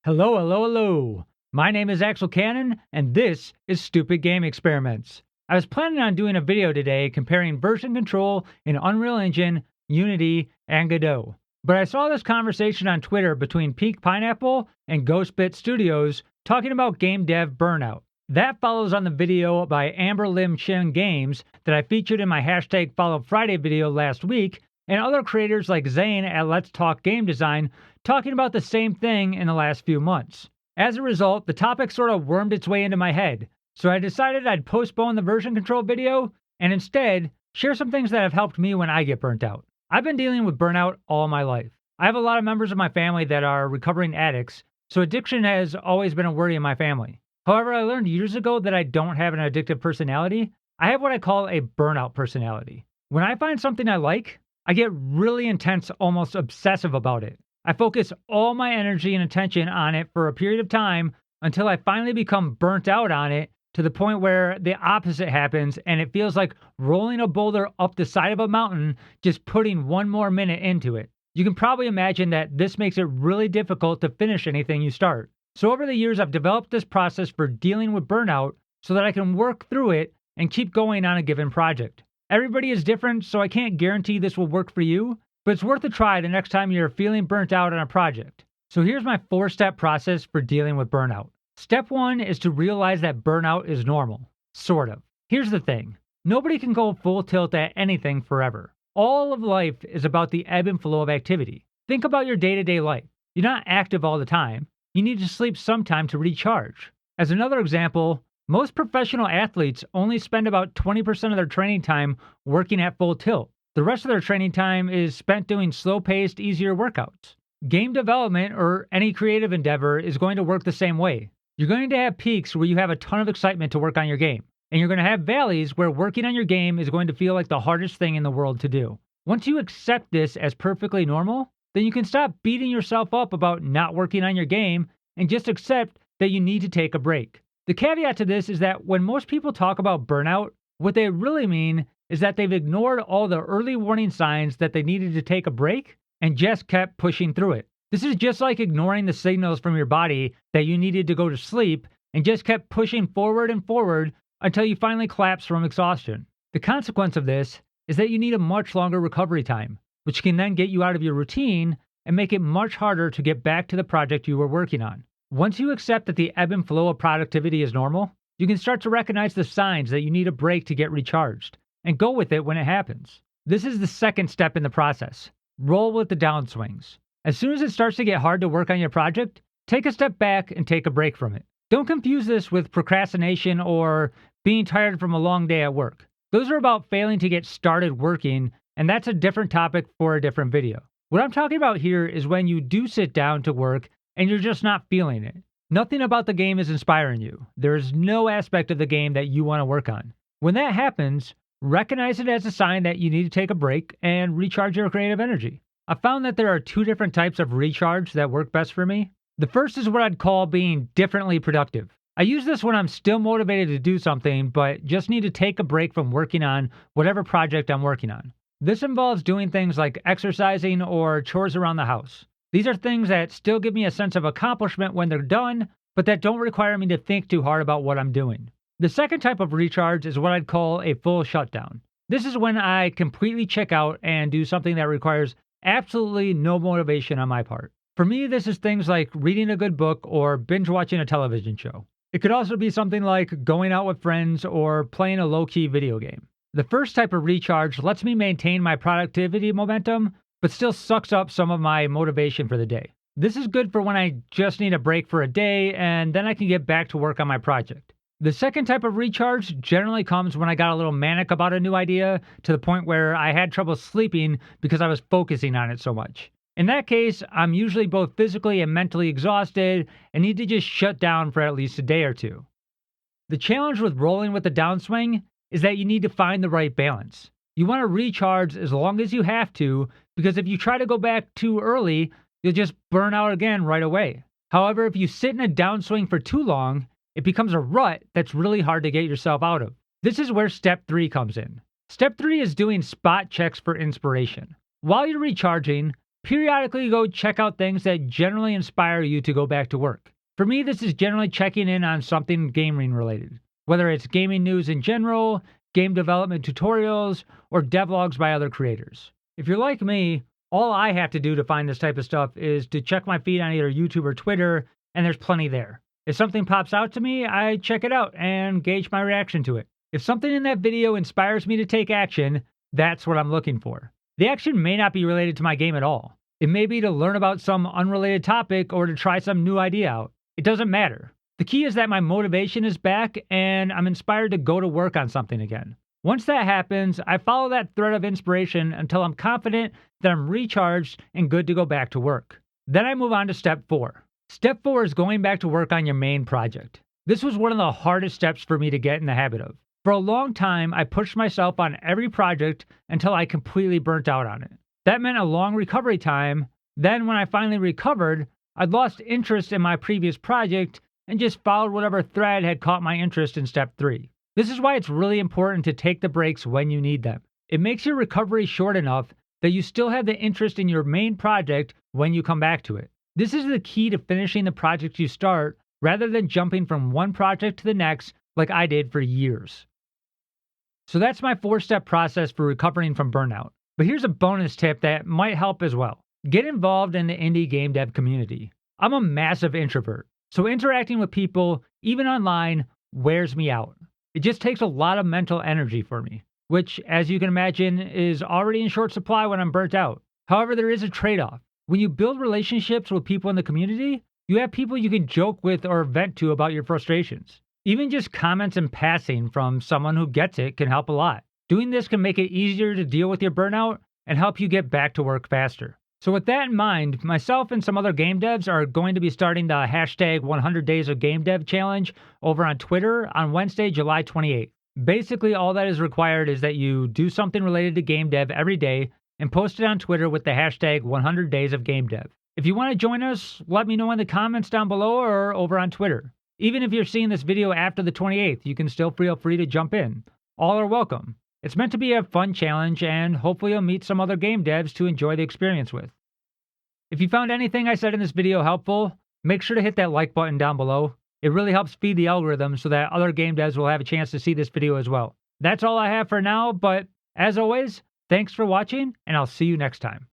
Hello, hello, hello. My name is Axel Cannon, and this is Stupid Game Experiments. I was planning on doing a video today comparing version control in Unreal Engine, Unity, and Godot. But I saw this conversation on Twitter between Peak Pineapple and Ghostbit Studios talking about game dev burnout. That follows on the video by Amber Lim Chin Games that I featured in my hashtag Follow Friday video last week, and other creators like Zane at Let's Talk Game Design talking about the same thing in the last few months. As a result, the topic sort of wormed its way into my head, so I decided I'd postpone the version control video and instead share some things that have helped me when I get burnt out. I've been dealing with burnout all my life. I have a lot of members of my family that are recovering addicts, so addiction has always been a worry in my family. However, I learned years ago that I don't have an addictive personality. I have what I call a burnout personality. When I find something I like, I get really intense, almost obsessive about it. I focus all my energy and attention on it for a period of time until I finally become burnt out on it to the point where the opposite happens and it feels like rolling a boulder up the side of a mountain, just putting one more minute into it. You can probably imagine that this makes it really difficult to finish anything you start. So over the years, I've developed this process for dealing with burnout so that I can work through it and keep going on a given project. Everybody is different, so I can't guarantee this will work for you, but it's worth a try the next time you're feeling burnt out on a project. So here's my 4-step process for dealing with burnout. Step 1 is to realize that burnout is normal. Sort of. Here's the thing. Nobody can go full tilt at anything forever. All of life is about the ebb and flow of activity. Think about your day-to-day life. You're not active all the time. You need to sleep sometime to recharge. As another example, most professional athletes only spend about 20% of their training time working at full tilt. The rest of their training time is spent doing slow-paced, easier workouts. Game development, or any creative endeavor, is going to work the same way. You're going to have peaks where you have a ton of excitement to work on your game, and you're going to have valleys where working on your game is going to feel like the hardest thing in the world to do. Once you accept this as perfectly normal, then you can stop beating yourself up about not working on your game and just accept that you need to take a break. The caveat to this is that when most people talk about burnout, what they really mean is that they've ignored all the early warning signs that they needed to take a break and just kept pushing through it. This is just like ignoring the signals from your body that you needed to go to sleep and just kept pushing forward and forward until you finally collapse from exhaustion. The consequence of this is that you need a much longer recovery time, which can then get you out of your routine and make it much harder to get back to the project you were working on. Once you accept that the ebb and flow of productivity is normal, you can start to recognize the signs that you need a break to get recharged, and go with it when it happens. This is the second step in the process. Roll with the downswings. As soon as it starts to get hard to work on your project, take a step back and take a break from it. Don't confuse this with procrastination or being tired from a long day at work. Those are about failing to get started working, and that's a different topic for a different video. What I'm talking about here is when you do sit down to work and you're just not feeling it. Nothing about the game is inspiring you. There is no aspect of the game that you want to work on. When that happens, recognize it as a sign that you need to take a break and recharge your creative energy. I found that there are 2 different types of recharge that work best for me. The first is what I'd call being differently productive. I use this when I'm still motivated to do something, but just need to take a break from working on whatever project I'm working on. This involves doing things like exercising or chores around the house. These are things that still give me a sense of accomplishment when they're done, but that don't require me to think too hard about what I'm doing. The second type of recharge is what I'd call a full shutdown. This is when I completely check out and do something that requires absolutely no motivation on my part. For me, this is things like reading a good book or binge watching a television show. It could also be something like going out with friends or playing a low-key video game. The first type of recharge lets me maintain my productivity momentum, but still sucks up some of my motivation for the day. This is good for when I just need a break for a day and then I can get back to work on my project. The second type of recharge generally comes when I got a little manic about a new idea to the point where I had trouble sleeping because I was focusing on it so much. In that case, I'm usually both physically and mentally exhausted and need to just shut down for at least a day or two. The challenge with rolling with the downswing is that you need to find the right balance. You want to recharge as long as you have to, because if you try to go back too early, you'll just burn out again right away. However, if you sit in a downswing for too long, it becomes a rut that's really hard to get yourself out of. This is where step 3 comes in. Step 3 is doing spot checks for inspiration. While you're recharging, Periodically go check out things that generally inspire you to go back to work. For me, this is generally checking in on something gaming related, whether it's gaming news in general, game development tutorials, or devlogs by other creators. If you're like me, all I have to do to find this type of stuff is to check my feed on either YouTube or Twitter, and there's plenty there. If something pops out to me, I check it out and gauge my reaction to it. If something in that video inspires me to take action, that's what I'm looking for. The action may not be related to my game at all. It may be to learn about some unrelated topic or to try some new idea out. It doesn't matter. The key is that my motivation is back and I'm inspired to go to work on something again. Once that happens, I follow that thread of inspiration until I'm confident that I'm recharged and good to go back to work. Then I move on to step 4. Step 4 is going back to work on your main project. This was one of the hardest steps for me to get in the habit of. For a long time, I pushed myself on every project until I completely burnt out on it. That meant a long recovery time. Then when I finally recovered, I'd lost interest in my previous project and just followed whatever thread had caught my interest in step 3. This is why it's really important to take the breaks when you need them. It makes your recovery short enough that you still have the interest in your main project when you come back to it. This is the key to finishing the project you start rather than jumping from one project to the next like I did for years. So that's my 4-step process for recovering from burnout. But here's a bonus tip that might help as well. Get involved in the indie game dev community. I'm a massive introvert, so interacting with people, even online, wears me out. It just takes a lot of mental energy for me, which, as you can imagine, is already in short supply when I'm burnt out. However, there is a trade-off. When you build relationships with people in the community, you have people you can joke with or vent to about your frustrations. Even just comments in passing from someone who gets it can help a lot. Doing this can make it easier to deal with your burnout and help you get back to work faster. So with that in mind, myself and some other game devs are going to be starting the hashtag 100 Days of Game Dev challenge over on Twitter on Wednesday, July 28th. Basically, all that is required is that you do something related to game dev every day and post it on Twitter with the hashtag 100 Days of Game Dev. If you want to join us, let me know in the comments down below or over on Twitter. Even if you're seeing this video after the 28th, you can still feel free to jump in. All are welcome. It's meant to be a fun challenge, and hopefully you'll meet some other game devs to enjoy the experience with. If you found anything I said in this video helpful, make sure to hit that like button down below. It really helps feed the algorithm so that other game devs will have a chance to see this video as well. That's all I have for now, but as always, thanks for watching, and I'll see you next time.